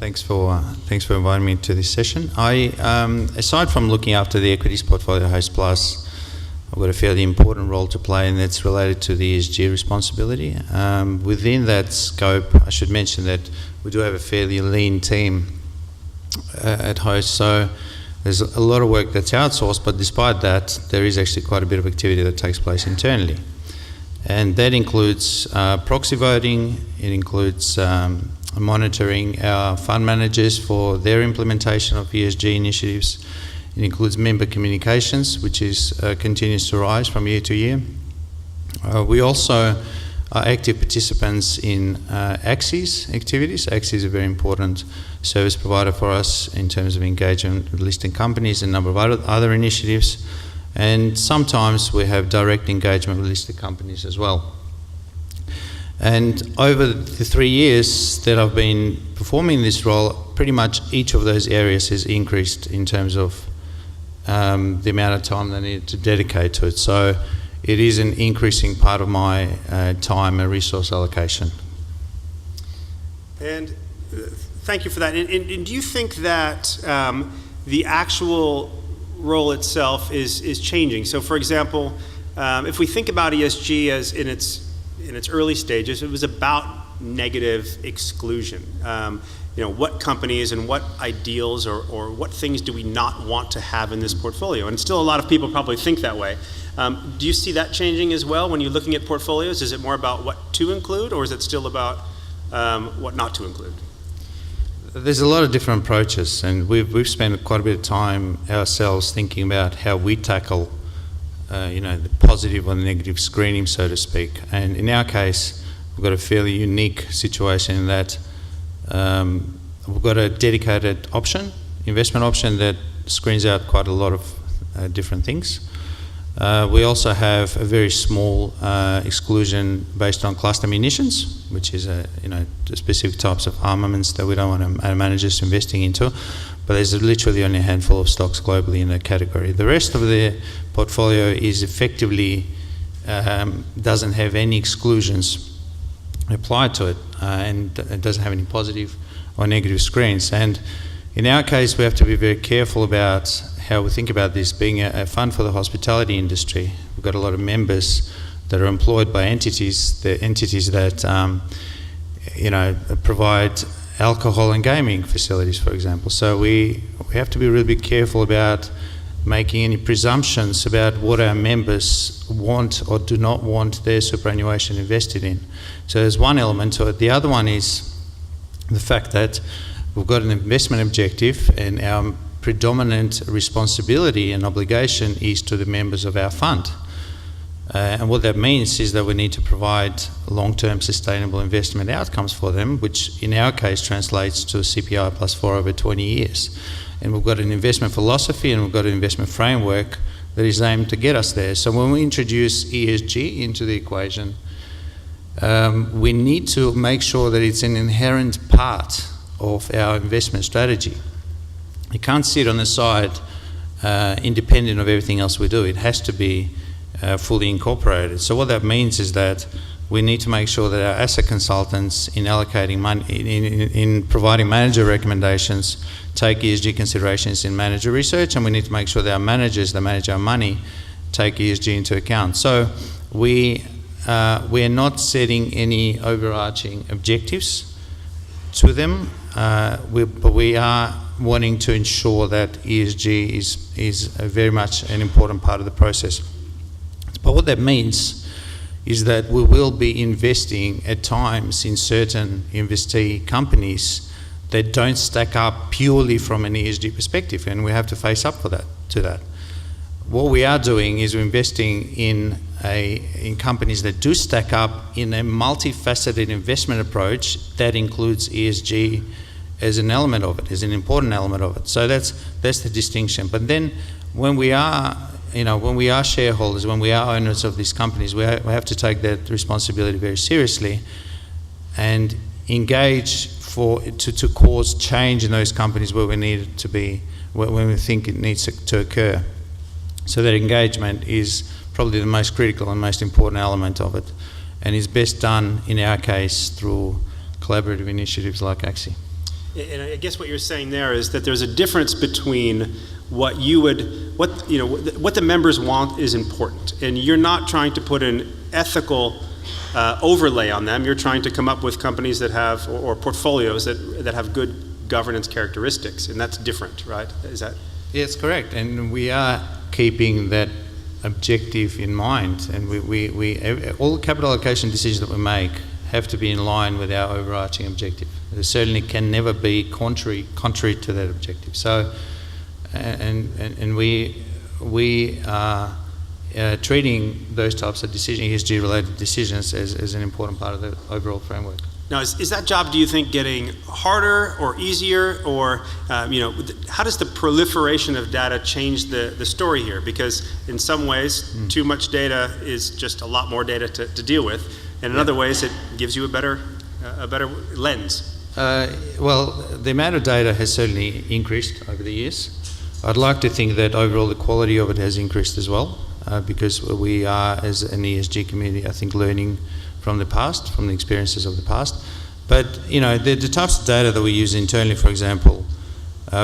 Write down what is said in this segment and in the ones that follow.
Thanks for inviting me to this session. Aside from looking after the equities portfolio Hostplus, I've got a fairly important role to play, and that's related to the ESG responsibility. Within that scope, I should mention that we do have a fairly lean team at Host, so there's a lot of work that's outsourced, but despite that, there is actually quite a bit of activity that takes place internally. And that includes proxy voting, it includes monitoring our fund managers for their implementation of ESG initiatives. It includes member communications, which continues to rise from year to year. We also are active participants in Axis activities. Axis is a very important service provider for us in terms of engagement with listing companies and a number of other initiatives. And sometimes we have direct engagement with listed companies as well. And over the 3 years that I've been performing this role, pretty much each of those areas has increased in terms of the amount of time they need to dedicate to it. So it is an increasing part of my time and resource allocation. And thank you for that. And do you think that the actual role itself is changing? So for example, if we think about ESG as in its early stages, it was about negative exclusion. What companies and what ideals or what things do we not want to have in this portfolio? And still a lot of people probably think that way. Do you see that changing as well when you're looking at portfolios? Is it more about what to include, or is it still about what not to include? There's a lot of different approaches, and we've spent quite a bit of time ourselves thinking about how we tackle the positive or the negative screening, so to speak. And in our case, we've got a fairly unique situation in that we've got a dedicated investment option that screens out quite a lot of different things. We also have a very small exclusion based on cluster munitions, which is the specific types of armaments that we don't want our managers investing into. But there's literally only a handful of stocks globally in that category. The rest of the portfolio is effectively doesn't have any exclusions applied to it, and it doesn't have any positive or negative screens. And in our case, we have to be very careful about how we think about this. Being a fund for the hospitality industry, we've got a lot of members that are employed by entities that provide alcohol and gaming facilities, for example. So we have to be really careful about making any presumptions about what our members want or do not want their superannuation invested in. So there's one element to it. The other one is the fact that we've got an investment objective, and our predominant responsibility and obligation is to the members of our fund. And what that means is that we need to provide long-term sustainable investment outcomes for them, which in our case translates to CPI +4 over 20 years. And we've got an investment philosophy and we've got an investment framework that is aimed to get us there. So when we introduce ESG into the equation, we need to make sure that it's an inherent part of our investment strategy. It can't sit on the side independent of everything else we do. It has to be fully incorporated. So what that means is that we need to make sure that our asset consultants in allocating money, in providing manager recommendations, take ESG considerations in manager research, and we need to make sure that our managers that manage our money take ESG into account. So we are not setting any overarching objectives to them, but we are wanting to ensure that ESG is very much an important part of the process. But what that means is that we will be investing at times in certain investee companies that don't stack up purely from an ESG perspective, and we have to face up to that. What we are doing is we're investing in companies that do stack up in a multifaceted investment approach that includes ESG as an element of it, as an important element of it. So that's the distinction. But then when we are shareholders, when we are owners of these companies, we have to take that responsibility very seriously and engage to cause change in those companies where we need it to be, when we think it needs to occur. So that engagement is probably the most critical and most important element of it, and is best done in our case through collaborative initiatives like AXI. And I guess what you're saying there is that there's a difference between what the members want is important, and you're not trying to put an ethical overlay on them. You're trying to come up with companies that have or portfolios that have good governance characteristics, and that's different, right? Is that? Yes, correct. And we are keeping that objective in mind, and we all capital allocation decisions that we make have to be in line with our overarching objective. They certainly can never be contrary to that objective. So, and we are treating those types of ESG-related decisions as an important part of the overall framework. Now, is that job, do you think, getting harder or easier, or how does the proliferation of data change the story here? Because in some ways, too much data is just a lot more data to deal with, and in other ways, it gives you a better lens. Well, the amount of data has certainly increased over the years. I'd like to think that overall the quality of it has increased as well, because we are, as an ESG community, I think, learning from the past, from the experiences of the past. But, the types of data that we use internally, for example,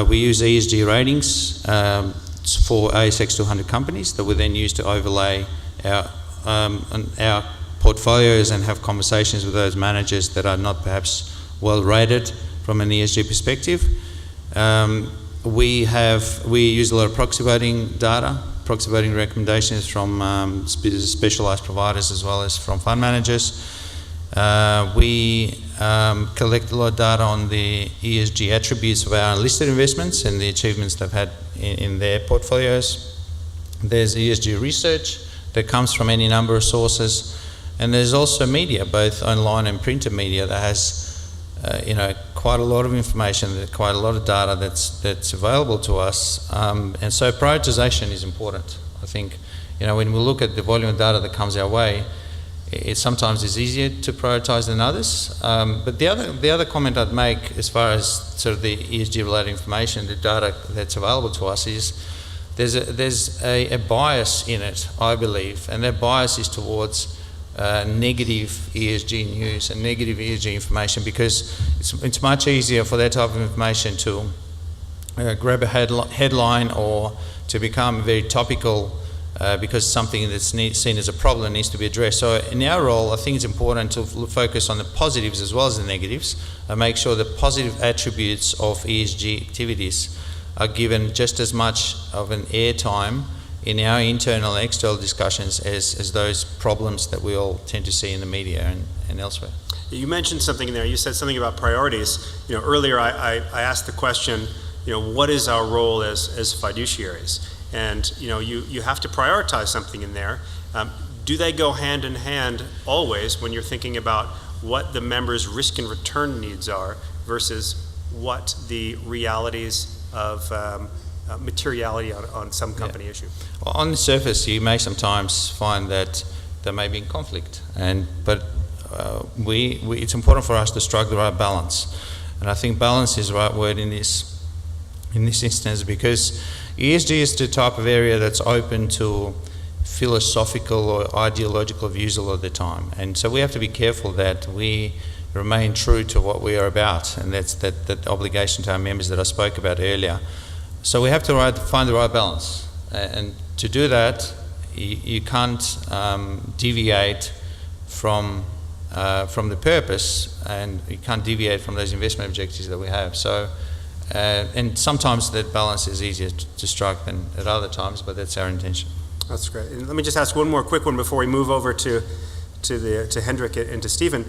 we use ESG ratings for ASX 200 companies that we then use to overlay our portfolios and have conversations with those managers that are not perhaps well rated from an ESG perspective. We use a lot of proxy voting data, proxy voting recommendations from specialised providers as well as from fund managers. We collect a lot of data on the ESG attributes of our listed investments and the achievements they've had in their portfolios. There's ESG research that comes from any number of sources, and there's also media, both online and printed media, that has quite a lot of information, quite a lot of data that's available to us, and so prioritisation is important. I think, when we look at the volume of data that comes our way, it sometimes is easier to prioritise than others. But the other comment I'd make, as far as sort of the ESG-related information, the data that's available to us, is there's a bias in it, I believe, and that bias is towards negative ESG news and negative ESG information, because it's much easier for that type of information to grab a headline or to become very topical because something that's seen as a problem needs to be addressed. So in our role, I think it's important to focus on the positives as well as the negatives and make sure the positive attributes of ESG activities are given just as much of an airtime in our internal and external discussions as those problems that we all tend to see in the media and elsewhere. You mentioned something in there. You said something about priorities. Earlier I asked the question, what is our role as fiduciaries? And you have to prioritize something in there. Do they go hand in hand always when you're thinking about what the members' risk and return needs are versus what the realities of materiality on some company issue? Well, on the surface, you may sometimes find that they may be in conflict, but it's important for us to strike the right balance. And I think balance is the right word in this instance, because ESG is the type of area that's open to philosophical or ideological views a lot of the time. And so we have to be careful that we remain true to what we are about, and that's that obligation to our members that I spoke about earlier. So we have to find the right balance. And to do that, you can't deviate from the purpose, and you can't deviate from those investment objectives that we have. So, and sometimes that balance is easier to strike than at other times, but that's our intention. That's great. And let me just ask one more quick one before we move over to Hendrik and to Stephen.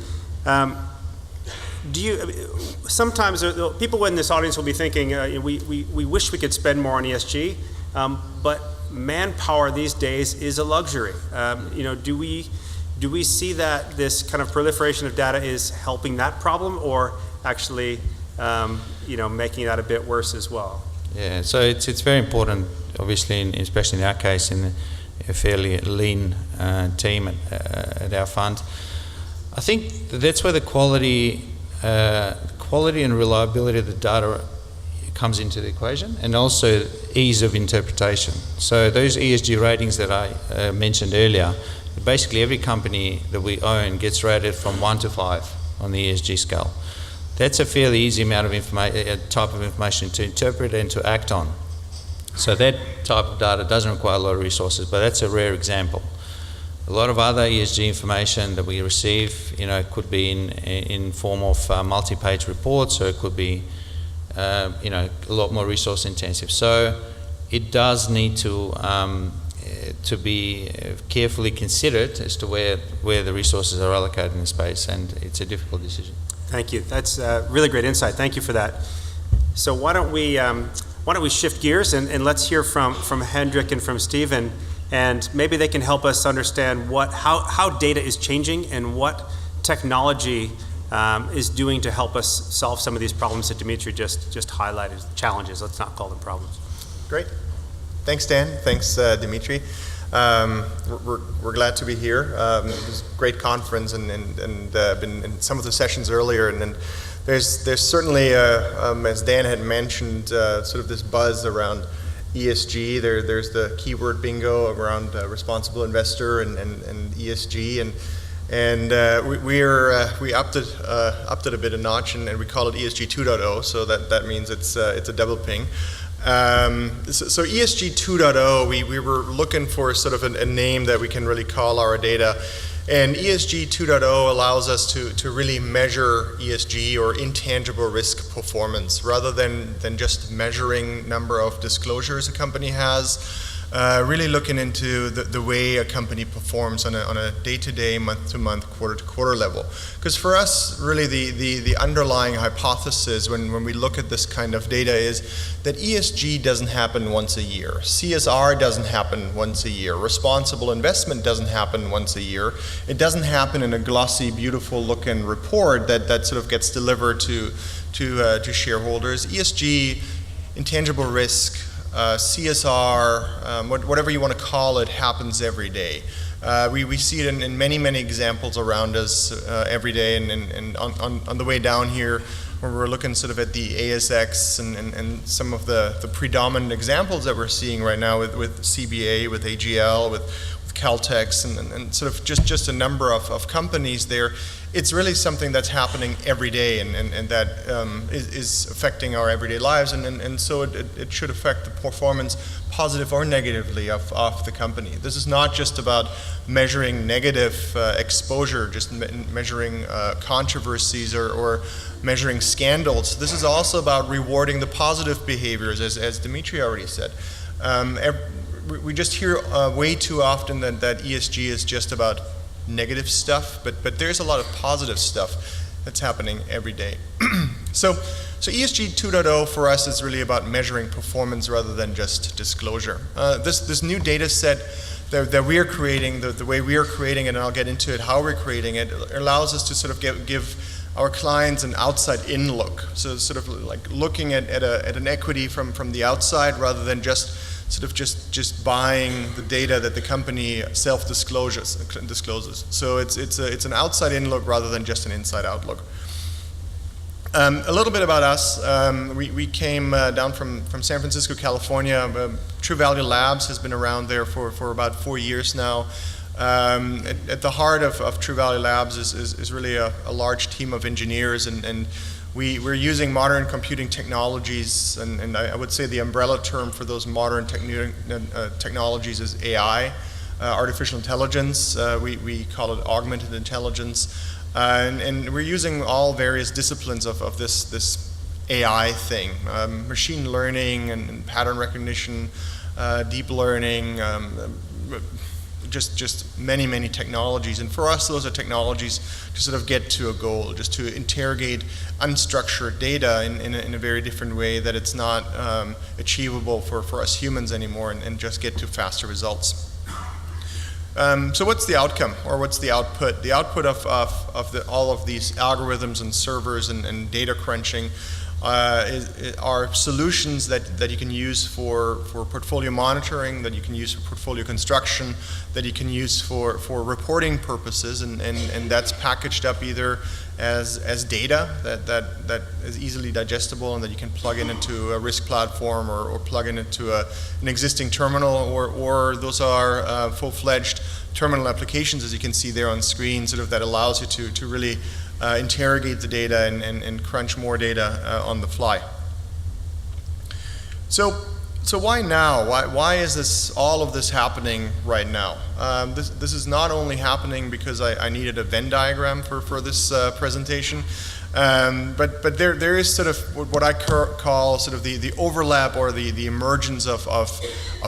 Sometimes people in this audience will be thinking, we wish we could spend more on ESG, but manpower these days is a luxury. Do we see that this kind of proliferation of data is helping that problem, or actually, making that a bit worse as well? Yeah, so it's very important, obviously, especially in our case, in a fairly lean team at our fund. I think that's where the quality and reliability of the data comes into the equation, and also ease of interpretation. So those ESG ratings that I mentioned earlier, basically every company that we own gets rated from 1 to 5 on the ESG scale. that's a fairly easy amount of type of information to interpret and to act on. So that type of data doesn't require a lot of resources, but that's a rare example. A lot of other ESG information that we receive, it could be in form of multi-page reports, or it could be, a lot more resource intensive. So it does need to be carefully considered as to where the resources are allocated in the space, and it's a difficult decision. Thank you. That's really great insight. Thank you for that. So why don't we shift gears and let's hear from Hendrik and from Stephen, and maybe they can help us understand how data is changing and what technology is doing to help us solve some of these problems that Dmitry just highlighted. Challenges. Let's not call them problems. Great. Thanks, Dan. Thanks, Dmitry. We're glad to be here. It was a great conference, and been in some of the sessions earlier, and there's certainly, as Dan had mentioned, sort of this buzz around ESG. There's the keyword bingo around responsible investor and ESG, and we upped it a bit a notch, and we call it ESG 2.0. So that means it's a double ping. So ESG 2.0, we were looking for sort of a name that we can really call our data, and ESG 2.0 allows us to really measure ESG, or intangible risk performance, rather than just measuring number of disclosures a company has. Really looking into the way a company performs on a day-to-day, month-to-month, quarter-to-quarter level. Because for us, really the underlying hypothesis when we look at this kind of data is that ESG doesn't happen once a year. CSR doesn't happen once a year. Responsible investment doesn't happen once a year. It doesn't happen in a glossy, beautiful-looking report that sort of gets delivered to shareholders. ESG, intangible risk, CSR, whatever you want to call it, happens every day. We see it in many examples around us every day, and on the way down here, where we're looking sort of at the ASX and some of the predominant examples that we're seeing right now with CBA, with AGL, with Caltex, and sort of just a number of companies there. It's really something that's happening every day, and that is affecting our everyday lives, and so it should affect the performance, positive or negatively, of the company. This is not just about measuring negative exposure, just measuring controversies or measuring scandals. This is also about rewarding the positive behaviors, as Dmitry already said. We just hear way too often that ESG is just about negative stuff, but there's a lot of positive stuff that's happening every day. So ESG 2.0 for us is really about measuring performance rather than just disclosure. This new data set that we are creating, the way we are creating it, and I'll get into it, how we're creating it, allows us to sort of give our clients an outside-in look. So sort of like looking at an equity from the outside, rather than just buying the data that the company discloses. So it's an outside-in look rather than just an inside-out look. A little bit about us. We came down from San Francisco, California. TruValue Labs has been around there for about 4 years now. At the heart of TruValue Labs is really a large team of engineers, and we're using modern computing technologies, and I would say the umbrella term for those modern technologies is AI, artificial intelligence. We call it augmented intelligence, and we're using all various disciplines of this AI thing, machine learning and pattern recognition, deep learning, just many technologies. And for us, those are technologies to sort of get to a goal, just to interrogate unstructured data in a very different way that it's not achievable for us humans anymore, and just get to faster results. So what's the outcome, or what's the output? The output of all of these algorithms and servers and data crunching are solutions that you can use for portfolio monitoring, that you can use for portfolio construction, that you can use for reporting purposes, and that's packaged up either as data that is easily digestible and that you can plug into a risk platform or plug into an existing terminal, or those are full-fledged terminal applications, as you can see there on screen, sort of that allows you to really interrogate the data and crunch more data on the fly. So why now? Why is all of this happening right now? This is not only happening because I needed a Venn diagram for this presentation, but there is sort of what I call sort of the overlap or the emergence of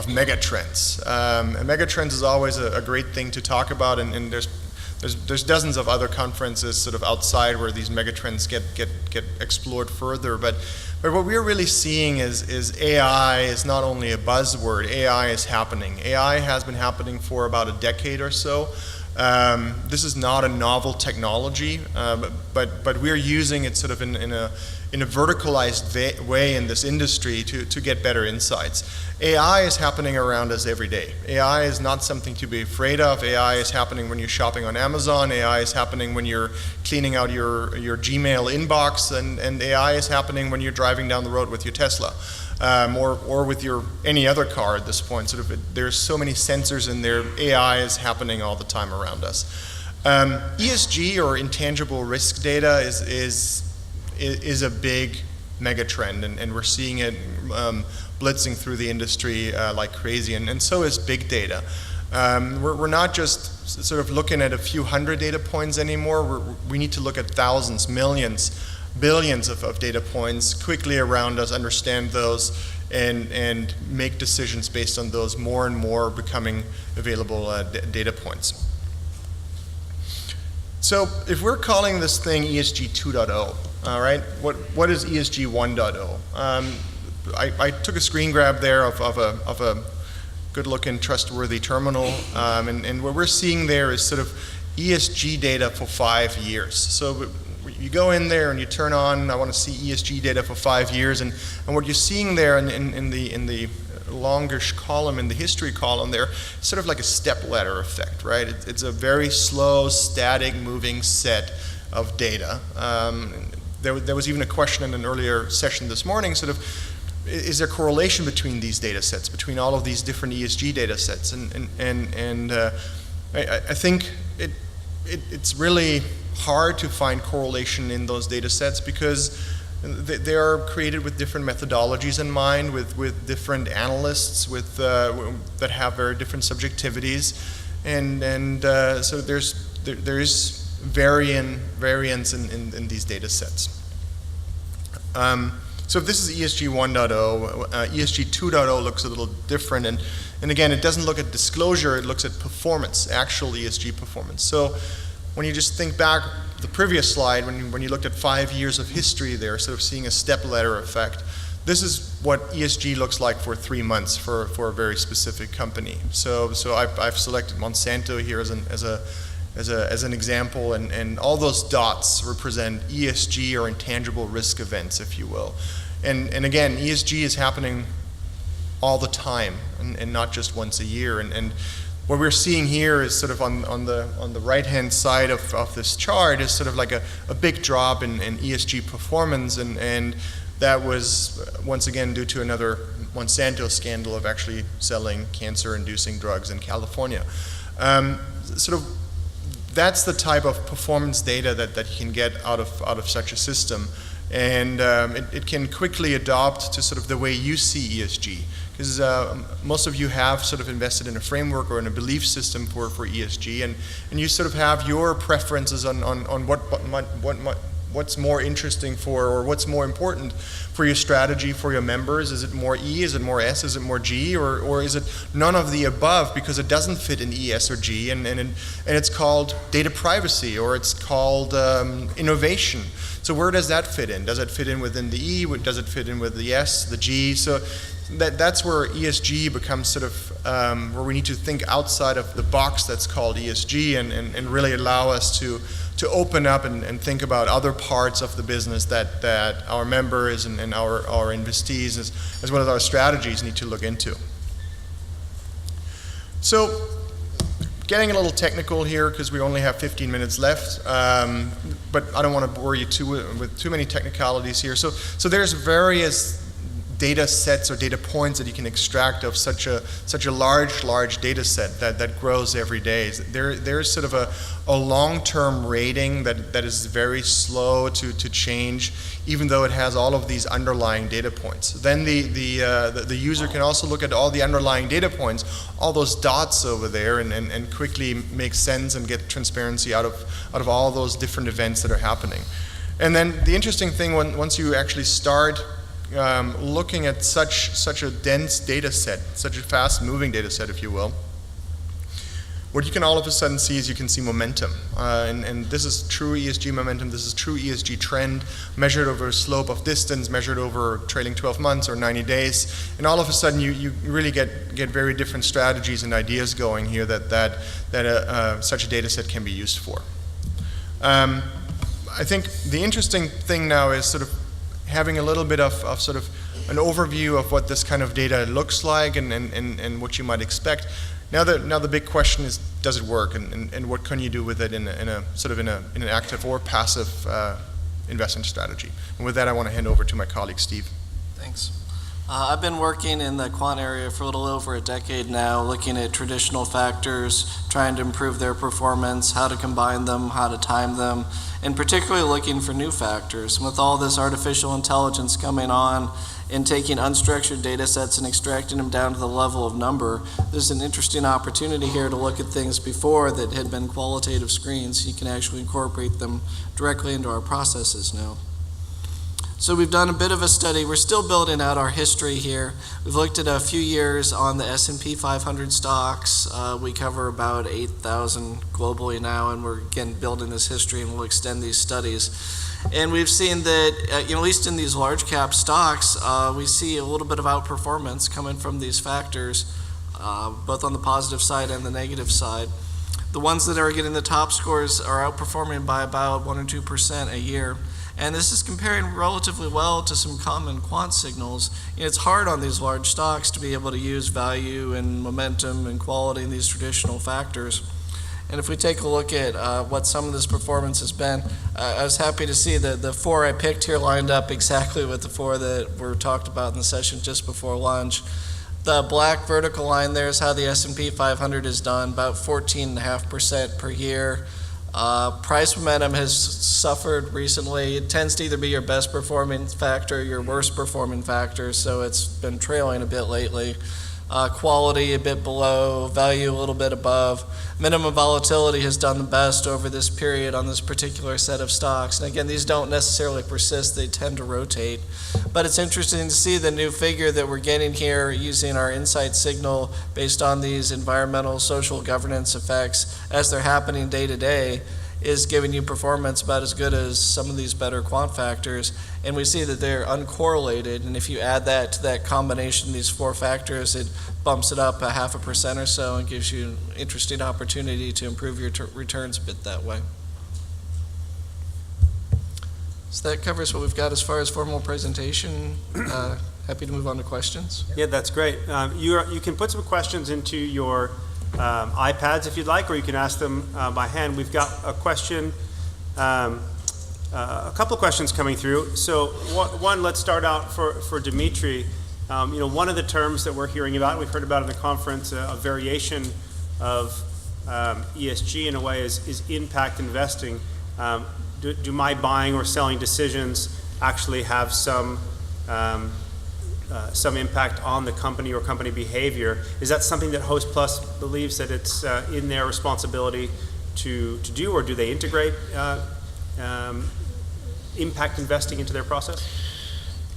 megatrends. And megatrends is always a great thing to talk about, and there's dozens of other conferences sort of outside where these megatrends get explored further. But what we're really seeing is AI is not only a buzzword. AI is happening. AI has been happening for about a decade or so. This is not a novel technology, but we're using it sort of in a verticalized way in this industry to get better insights. AI is happening around us every day. AI is not something to be afraid of. AI is happening when you're shopping on Amazon. AI is happening when you're cleaning out your Gmail inbox, and AI is happening when you're driving down the road with your Tesla. Or with your any other car at this point. Sort of, there's so many sensors in there. AI is happening all the time around us. ESG, or intangible risk data, is a big mega trend, and we're seeing it blitzing through the industry like crazy, and so is big data. We're not just sort of looking at a few hundred data points anymore. We need to look at thousands, millions, billions of data points quickly around us, understand those, and make decisions based on those more and more becoming available data points. So if we're calling this thing ESG 2.0, all right, what is ESG 1.0? I took a screen grab there of a good-looking, trustworthy terminal, and what we're seeing there is sort of ESG data for 5 years. So you go in there and you turn on, I want to see ESG data for 5 years, and what you're seeing there in the longish column, in the history column there, it's sort of like a step ladder effect, right? It's a very slow, static, moving set of data. There was even a question in an earlier session this morning, sort of, is there correlation between these data sets, between all of these different ESG data sets? And I think it's really hard to find correlation in those data sets because they are created with different methodologies in mind, with different analysts that have very different subjectivities, and so there is variance in these data sets. So if this is ESG 1.0, ESG 2.0 looks a little different, and again, it doesn't look at disclosure, it looks at performance, actual ESG performance. So when you just think back the previous slide, when you looked at 5 years of history there, sort of seeing a step ladder effect, this is what ESG looks like for 3 months for a very specific company. So I've selected Monsanto here as an example, and all those dots represent ESG, or intangible risk events, if you will. And again, ESG is happening all the time, and not just once a year. And what we're seeing here is sort of on the right-hand side of this chart is sort of like a big drop in ESG performance, and that was once again due to another Monsanto scandal of actually selling cancer-inducing drugs in California. Sort of that's the type of performance data that you can get out of such a system, and it can quickly adopt to sort of the way you see ESG. Because most of you have sort of invested in a framework or in a belief system for ESG, and you sort of have your preferences on what's more interesting for, or what's more important for your strategy, for your members. Is it more E, is it more S, is it more G, or is it none of the above because it doesn't fit in E, S, or G, and it's called data privacy, or it's called innovation. So where does that fit in? Does it fit in within the E? Does it fit in with the S, the G? So that's where ESG becomes sort of where we need to think outside of the box that's called ESG, and really allow us to open up and think about other parts of the business that our members and our investees as well as our strategies need to look into. So getting a little technical here because we only have 15 minutes left, but I don't want to bore you with too many technicalities here. So there's various data sets or data points that you can extract of such a large data set that grows every day. There's sort of a long-term rating that is very slow to change, even though it has all of these underlying data points. Then the user can also look at all the underlying data points, all those dots over there, and quickly make sense and get transparency out of all those different events that are happening. And then the interesting thing, once you actually start looking at such a dense data set, such a fast-moving data set, if you will, what you can all of a sudden see is you can see momentum. And this is true ESG momentum, this is true ESG trend, measured over a slope of distance, measured over trailing 12 months or 90 days. And all of a sudden you really get very different strategies and ideas going here that such a data set can be used for. I think the interesting thing now is sort of having a little bit of sort of an overview of what this kind of data looks like and what you might expect. Now the big question is, does it work, and what can you do with it in an active or passive investment strategy? And with that, I want to hand over to my colleague Steve. Thanks. I've been working in the quant area for a little over a decade now, looking at traditional factors, trying to improve their performance, how to combine them, how to time them, and particularly looking for new factors. And with all this artificial intelligence coming on and taking unstructured data sets and extracting them down to the level of number, there's an interesting opportunity here to look at things before that had been qualitative screens. You can actually incorporate them directly into our processes now. So we've done a bit of a study. We're still building out our history here. We've looked at a few years on the S&P 500 stocks. We cover about 8,000 globally now, and we're again building this history, and we'll extend these studies. And we've seen that, at least in these large cap stocks, we see a little bit of outperformance coming from these factors, both on the positive side and the negative side. The ones that are getting the top scores are outperforming by about 1 or 2% a year. And this is comparing relatively well to some common quant signals. It's hard on these large stocks to be able to use value and momentum and quality in these traditional factors. And if we take a look at what some of this performance has been, I was happy to see that the 4 I picked here lined up exactly with the 4 that were talked about in the session just before lunch. The black vertical line there is how the S&P 500 is done, about 14.5% per year. Price momentum has suffered recently. It tends to either be your best performing factor or your worst performing factor, so it's been trailing a bit lately. Quality a bit below, value a little bit above. Minimum volatility has done the best over this period on this particular set of stocks. And again, these don't necessarily persist, they tend to rotate. But it's interesting to see the new figure that we're getting here using our insight signal based on these environmental, social governance effects as they're happening day to day, is giving you performance about as good as some of these better quant factors. And we see that they're uncorrelated, and if you add that to that combination, these 4 factors, it bumps it up 0.5% or so and gives you an interesting opportunity to improve your returns a bit that way. So that covers what we've got as far as formal presentation. Happy to move on to questions. Yeah, that's great. You can put some questions into your iPads if you'd like, or you can ask them by hand. We've got a question, a couple of questions coming through. So one, let's start out for Dmitry. One of the terms that we're hearing about, we've heard about in the conference, a variation of ESG in a way is impact investing. Do my buying or selling decisions actually have some impact on the company or company behavior? Is that something that Hostplus believes that it's in their responsibility to do, or do they integrate impact investing into their process?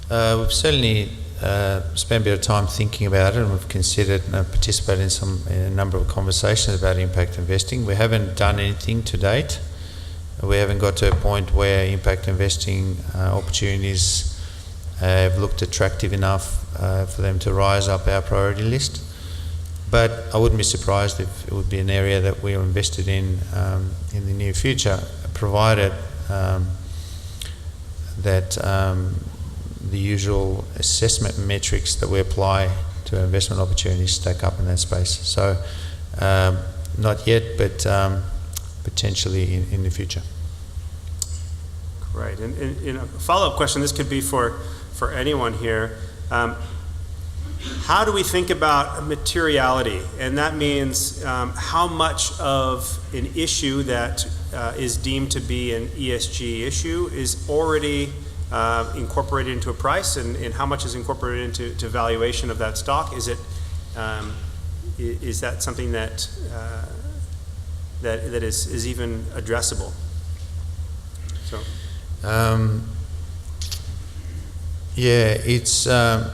We've certainly spent a bit of time thinking about it, and we've considered and participated in a number of conversations about impact investing. We haven't done anything to date. We haven't got to a point where impact investing opportunities have looked attractive enough for them to rise up our priority list. But I wouldn't be surprised if it would be an area that we are invested in the near future, provided that the usual assessment metrics that we apply to investment opportunities stack up in that space. So not yet, but potentially in the future. Great. And a follow-up question, this could be for anyone here. How do we think about materiality? And that means how much of an issue that is deemed to be an ESG issue is already incorporated into a price, and how much is incorporated into valuation of that stock? Is that something that is even addressable? So, yeah, it's a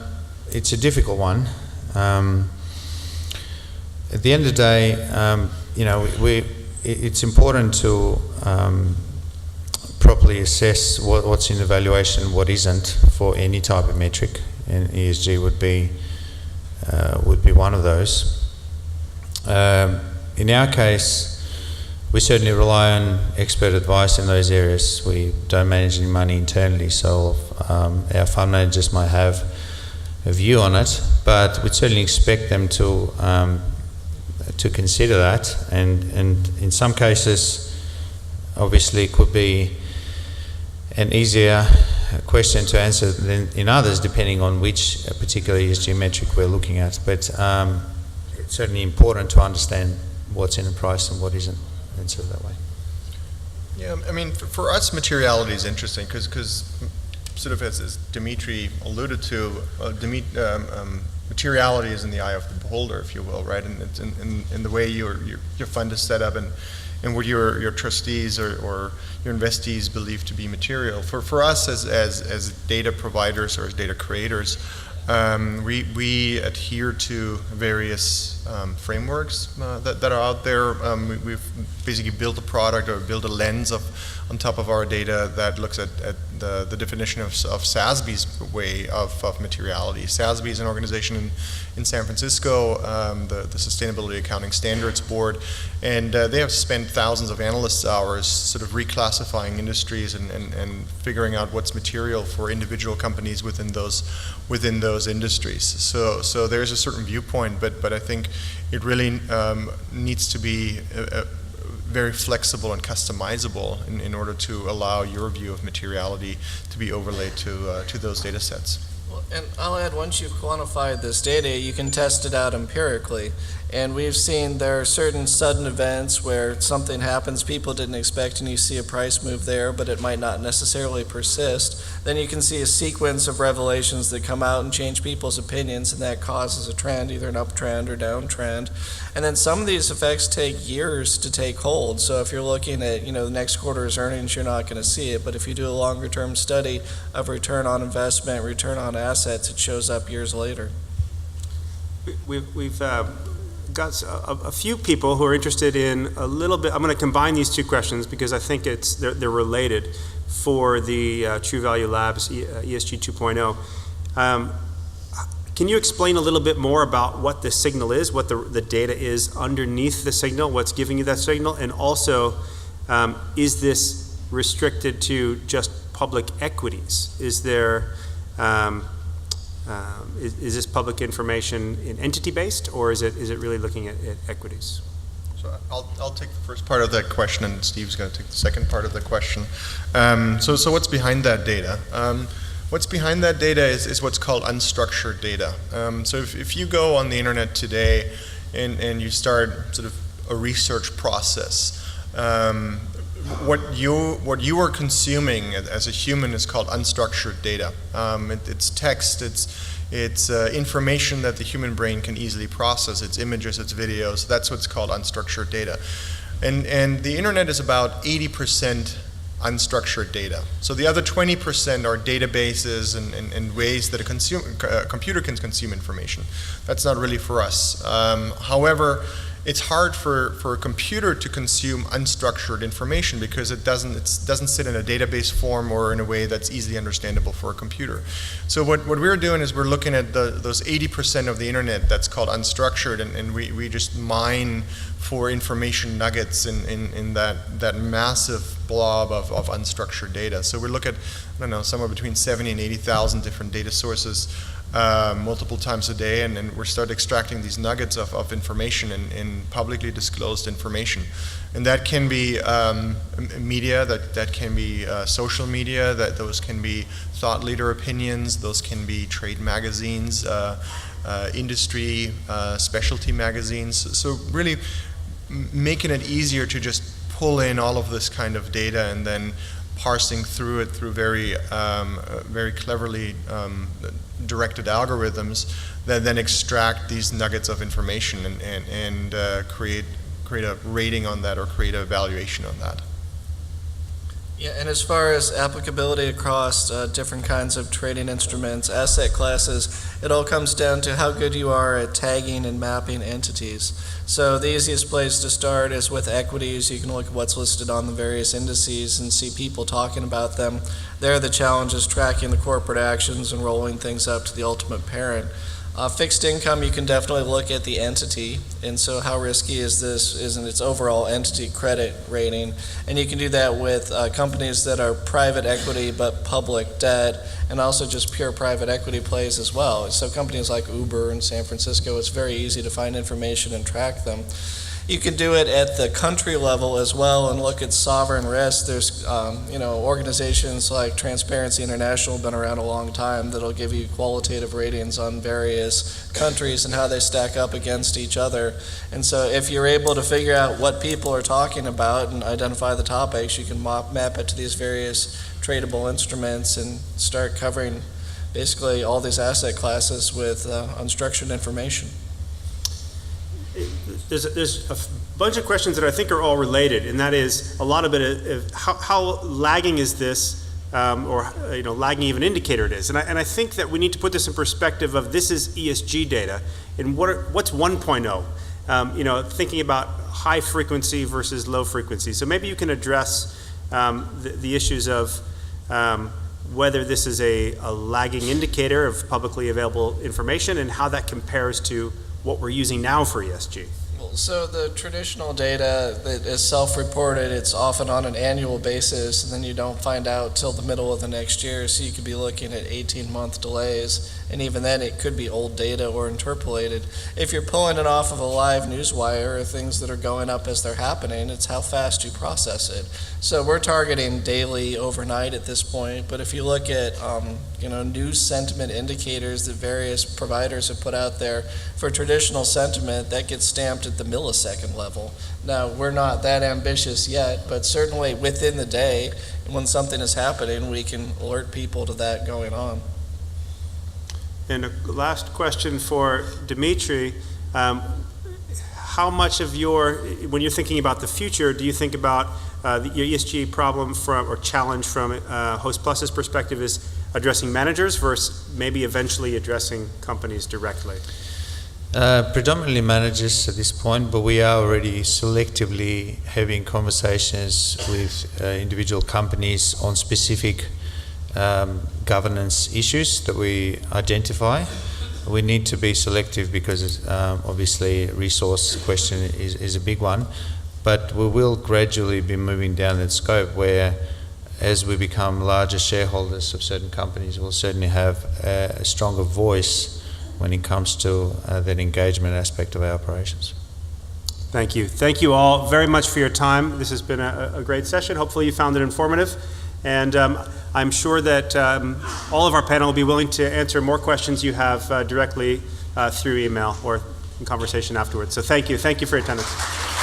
difficult one. At the end of the day, it's important to properly assess what's in the valuation, what isn't, for any type of metric, and ESG would be one of those. In our case, we certainly rely on expert advice in those areas. We don't manage any money internally, so our fund managers might have a view on it, but we'd certainly expect them to consider that, and in some cases, obviously, it could be an easier question to answer than in others, depending on which particular ESG metric we're looking at. But it's certainly important to understand what's in a price and what isn't. Answer it that way. Yeah, I mean, for us, materiality is interesting because sort of as Dmitry alluded to, materiality is in the eye of the beholder, if you will, right? And it's in the way your fund is set up and what your trustees or your investees believe to be material. For us as data providers or as data creators, we adhere to various frameworks that are out there. We've basically built a product or built a lens on top of our data that looks at the definition of SASB's way of materiality. SASB is an organization in San Francisco, the Sustainability Accounting Standards Board, and they have spent thousands of analysts' hours sort of reclassifying industries and figuring out what's material for individual companies within those industries. So there's a certain viewpoint, but I think it really needs to be very flexible and customizable in order to allow your view of materiality to be overlaid to those data sets. Well, and I'll add, once you've quantified this data, you can test it out empirically. And we've seen there are certain sudden events where something happens people didn't expect, and you see a price move there, but it might not necessarily persist. Then you can see a sequence of revelations that come out and change people's opinions, and that causes a trend, either an uptrend or downtrend. And then some of these effects take years to take hold. So if you're looking at, the next quarter's earnings, you're not going to see it. But if you do a longer term study of return on investment, return on assets, it shows up years later. We've got a few people who are interested in a little bit. I'm going to combine these two questions because I think they're related for the TruValue Labs ESG 2.0. Can you explain a little bit more about what the signal is, what the data is underneath the signal, what's giving you that signal, and also is this restricted to just public equities? Is there is this public information in entity-based, or is it really looking at equities? So I'll take the first part of that question, and Steve's going to take the second part of the question. So what's behind that data? What's behind that data is what's called unstructured data. So if you go on the internet today and you start sort of a research process, what you are consuming as a human is called unstructured data. It's text, it's information that the human brain can easily process. It's images, it's videos. That's what's called unstructured data. And the internet is about 80% unstructured data. So the other 20% are databases and ways that a computer can consume information. That's not really for us. However, it's hard for a computer to consume unstructured information because it doesn't sit in a database form or in a way that's easily understandable for a computer. So what we're doing is we're looking at those 80% of the internet that's called unstructured, and we just mine for information nuggets in that massive blob of unstructured data. So we look at, I don't know, somewhere between 70 and 80,000 different data sources multiple times a day, and we start extracting these nuggets of information in publicly disclosed information. And that can be media, that can be social media, those can be thought leader opinions, those can be trade magazines, industry, specialty magazines. So really making it easier to just pull in all of this kind of data and then parsing through it through very cleverly directed algorithms that then extract these nuggets of information and create a rating on that or create a evaluation on that. Yeah, and as far as applicability across different kinds of trading instruments, asset classes, it all comes down to how good you are at tagging and mapping entities. So the easiest place to start is with equities. You can look at what's listed on the various indices and see people talking about them. There the challenge is tracking the corporate actions and rolling things up to the ultimate parent. Fixed income, you can definitely look at the entity, and so how risky is this in its overall entity credit rating, and you can do that with companies that are private equity but public debt, and also just pure private equity plays as well. So companies like Uber in San Francisco, it's very easy to find information and track them. You can do it at the country level as well and look at sovereign risk. There's organizations like Transparency International have been around a long time that'll give you qualitative ratings on various countries and how they stack up against each other. And so if you're able to figure out what people are talking about and identify the topics, you can map it to these various tradable instruments and start covering basically all these asset classes with unstructured information. There's a bunch of questions that I think are all related, and that is a lot of it. How lagging is this, or lagging even indicator it is? And I think that we need to put this in perspective of this is ESG data, and what's 1.0? Thinking about high frequency versus low frequency. So maybe you can address the issues of whether this is a lagging indicator of publicly available information and how that compares to what we're using now for ESG. So the traditional data that is self-reported, it's often on an annual basis, and then you don't find out till the middle of the next year, so you could be looking at 18-month delays, and even then it could be old data or interpolated. If you're pulling it off of a live news wire or things that are going up as they're happening, it's how fast you process it. So we're targeting daily, overnight at this point, but if you look at news sentiment indicators that various providers have put out there for traditional sentiment, that gets stamped at the millisecond level. Now, we're not that ambitious yet, but certainly within the day, when something is happening, we can alert people to that going on. And a last question for Dmitry. How much of when you're thinking about the future, do you think about your ESG problem or challenge from Hostplus's perspective is addressing managers versus maybe eventually addressing companies directly? Predominantly managers at this point, but we are already selectively having conversations with individual companies on specific governance issues that we identify. We need to be selective because obviously resource question is a big one, but we will gradually be moving down that scope where as we become larger shareholders of certain companies, we'll certainly have a stronger voice when it comes to that engagement aspect of our operations. Thank you. Thank you all very much for your time. This has been a great session. Hopefully you found it informative. And I'm sure that all of our panel will be willing to answer more questions you have directly through email or in conversation afterwards. So thank you. Thank you for your attendance.